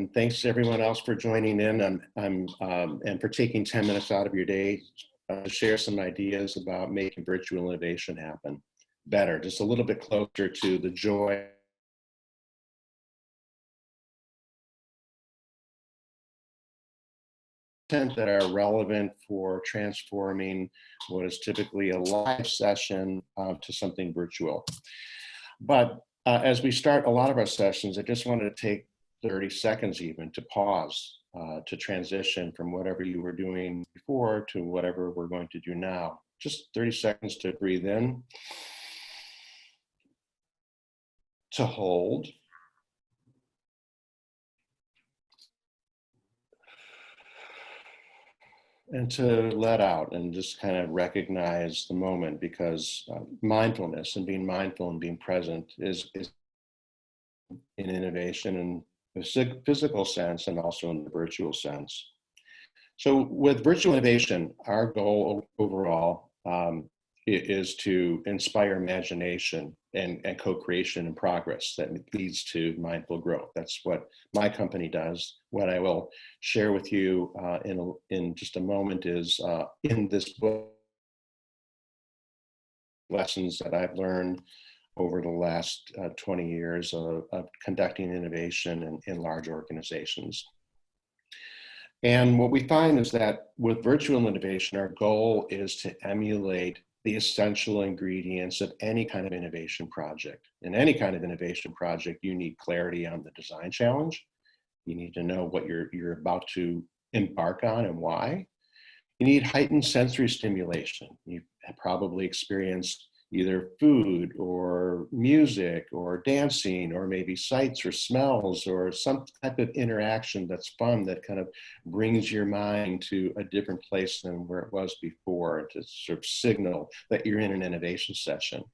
And thanks to everyone else for joining in and for taking 10 minutes out of your day to share some ideas about making virtual innovation happen better, just a little bit closer to the joy that are relevant for transforming what is typically a live session to something virtual. But as we start a lot of our sessions, I just wanted to take 30 seconds even to pause, to transition from whatever you were doing before to whatever we're going to do now. Just 30 seconds to breathe in, to hold, and to let out and just kind of recognize the moment, because mindfulness and being mindful and being present is in innovation in the physical sense and also in the virtual sense. So with virtual innovation, our goal overall is to inspire imagination and co-creation and progress that leads to mindful growth. That's what my company does. What I will share with you in just a moment is in this book, lessons that I've learned over the last 20 years of conducting innovation in large organizations. And what we find is that with virtual innovation, our goal is to emulate the essential ingredients of any kind of innovation project. In any kind of innovation project, you need clarity on the design challenge. You need to know what you're about to embark on and why. You need heightened sensory stimulation. You've probably experienced either food or music or dancing or maybe sights or smells or some type of interaction that's fun that kind of brings your mind to a different place than where it was before, to sort of signal that you're in an innovation session.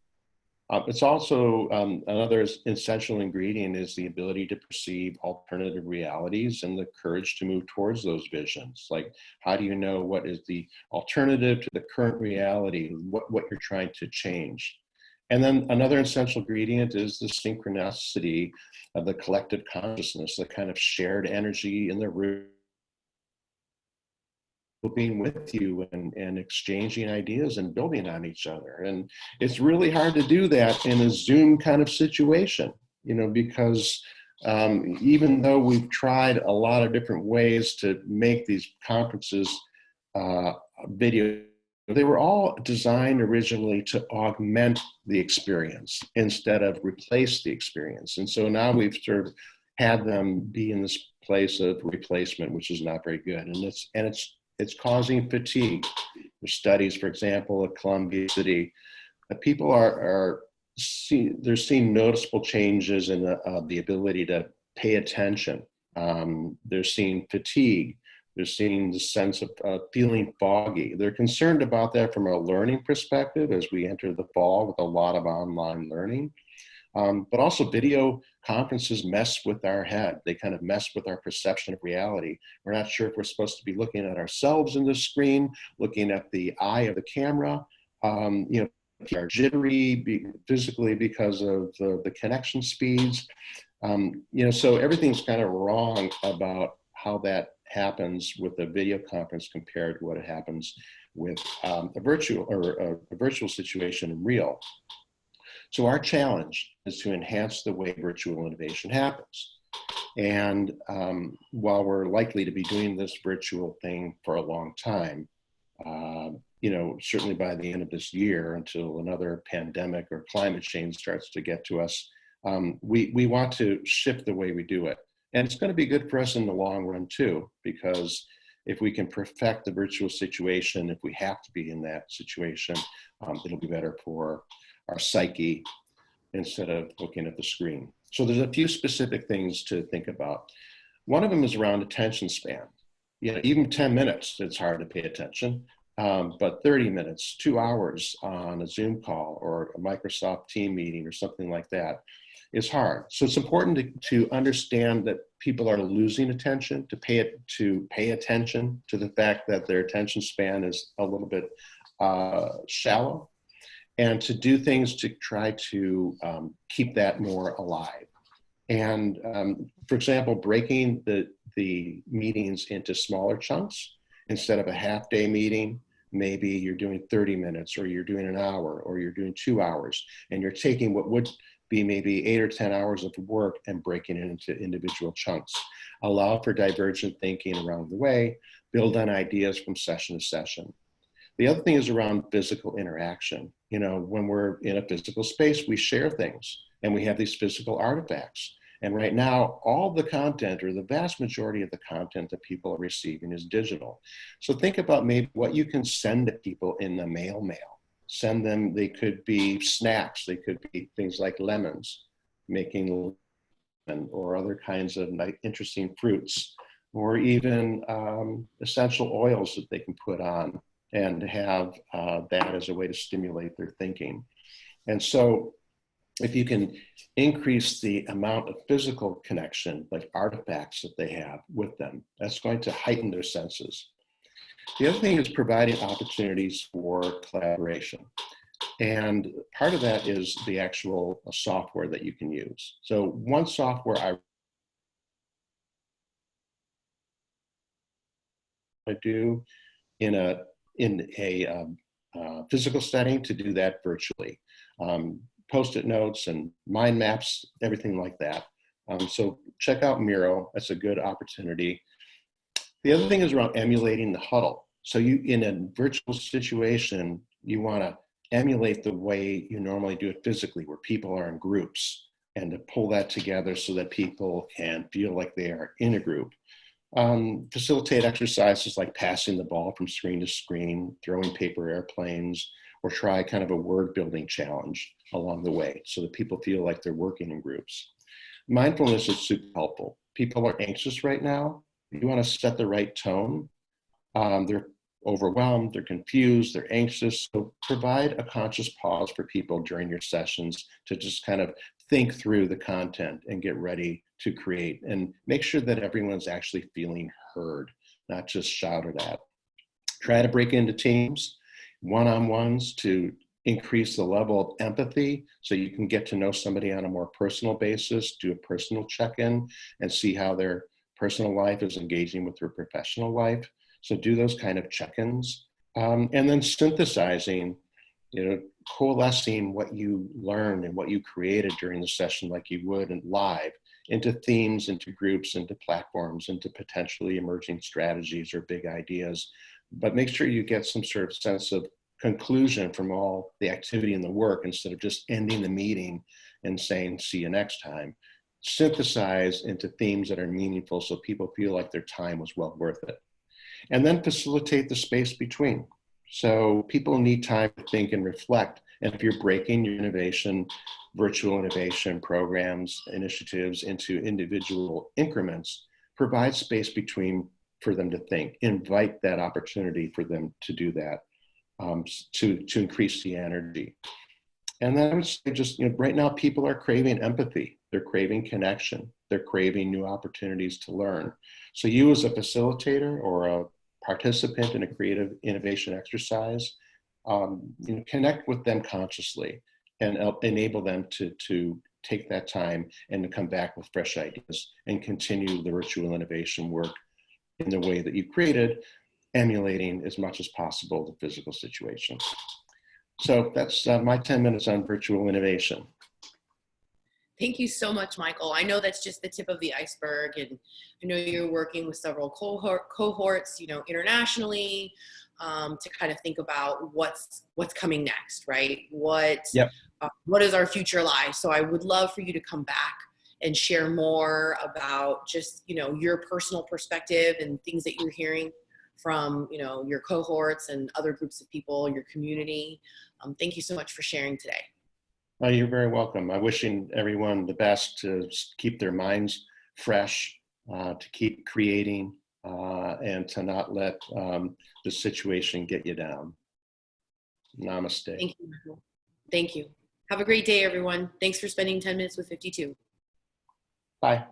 It's also another essential ingredient is the ability to perceive alternative realities and the courage to move towards those visions. Like, how do you know what is the alternative to the current reality, what you're trying to change? And then another essential ingredient is the synchronicity of the collective consciousness, the kind of shared energy in the room, being with you and exchanging ideas and building on each other. And it's really hard to do that in a Zoom kind of situation, because even though we've tried a lot of different ways to make these conferences video, they were all designed originally to augment the experience instead of replace the experience. And so now we've sort of had them be in this place of replacement, which is not very good. And it's causing fatigue. There's studies, for example, at Columbia City, that people they're seeing noticeable changes in the ability to pay attention. They're seeing fatigue. They're seeing the sense of feeling foggy. They're concerned about that from a learning perspective as we enter the fall with a lot of online learning. But also video conferences mess with our head. They kind of mess with our perception of reality. We're not sure if we're supposed to be looking at ourselves in the screen, looking at the eye of the camera. We are jittery physically because of the connection speeds. So everything's kind of wrong about how that happens with a video conference compared to what happens with a virtual situation in real. So our challenge is to enhance the way virtual innovation happens. And while we're likely to be doing this virtual thing for a long time, certainly by the end of this year until another pandemic or climate change starts to get to us, we want to shift the way we do it. And it's going to be good for us in the long run too, because if we can perfect the virtual situation, if we have to be in that situation, it'll be better for our psyche instead of looking at the screen. So there's a few specific things to think about. One of them is around attention span. Even 10 minutes, it's hard to pay attention, but 30 minutes, 2 hours on a Zoom call or a Microsoft team meeting or something like that is hard. So it's important to understand that people are losing attention, to pay attention to the fact that their attention span is a little bit shallow, and to do things to try to keep that more alive. And for example, breaking the meetings into smaller chunks instead of a half-day meeting. Maybe you're doing 30 minutes, or you're doing an hour, or you're doing 2 hours, and you're taking what would be maybe 8 or 10 hours of work and breaking it into individual chunks. Allow for divergent thinking around the way, build on ideas from session to session. The other thing is around physical interaction. You know, when we're in a physical space, we share things and we have these physical artifacts. And right now, all the content, or the vast majority of the content that people are receiving, is digital. So think about maybe what you can send to people in the mail. Send them, they could be snacks, they could be things like lemons, making lemon, or other kinds of interesting fruits, or even essential oils that they can put on and have that as a way to stimulate their thinking. And so if you can increase the amount of physical connection, like artifacts that they have with them, that's going to heighten their senses. The other thing is providing opportunities for collaboration. And part of that is the actual software that you can use. So one software I do in a physical setting, to do that virtually. Post-it notes and mind maps, everything like that. So check out Miro. That's a good opportunity. The other thing is around emulating the huddle. So you, in a virtual situation, you want to emulate the way you normally do it physically, where people are in groups, and to pull that together so that people can feel like they are in a group. Facilitate exercises like passing the ball from screen to screen, throwing paper airplanes, or try kind of a word building challenge along the way so that people feel like they're working in groups. Mindfulness is super helpful. People are anxious right now. You want to set the right tone. They're overwhelmed, they're confused, they're anxious. So provide a conscious pause for people during your sessions to just kind of think through the content and get ready to create, and make sure that everyone's actually feeling heard, not just shouted at. Try to break into teams, one-on-ones, to increase the level of empathy so you can get to know somebody on a more personal basis, do a personal check-in, and see how their personal life is engaging with their professional life. So do those kind of check-ins. And then synthesizing, coalescing what you learned and what you created during the session, like you would in live, into themes, into groups, into platforms, into potentially emerging strategies or big ideas. But make sure you get some sort of sense of conclusion from all the activity and the work, instead of just ending the meeting and saying, see you next time. Synthesize into themes that are meaningful so people feel like their time was well worth it. And then facilitate the space between. So people need time to think and reflect. And if you're breaking your virtual innovation programs, initiatives into individual increments, provide space between for them to think. Invite that opportunity for them to do that, to increase the energy. And then I would say, just, right now people are craving empathy. They're craving connection. They're craving new opportunities to learn. So you, as a facilitator or a participant in a creative innovation exercise, connect with them consciously and enable them to take that time and to come back with fresh ideas and continue the virtual innovation work in the way that you created, emulating as much as possible the physical situation. So that's my 10 minutes on virtual innovation. Thank you so much, Michael. I know that's just the tip of the iceberg, and I know you're working with several cohorts, internationally, to kind of think about what's coming next, right? What is our future like? So I would love for you to come back and share more about just, your personal perspective and things that you're hearing from, your cohorts and other groups of people in your community. Thank you so much for sharing today. Oh, you're very welcome. I'm wishing everyone the best, to keep their minds fresh, to keep creating, and to not let the situation get you down. Namaste. Thank you, Michael. Thank you. Have a great day, everyone. Thanks for spending 10 minutes with 52. Bye.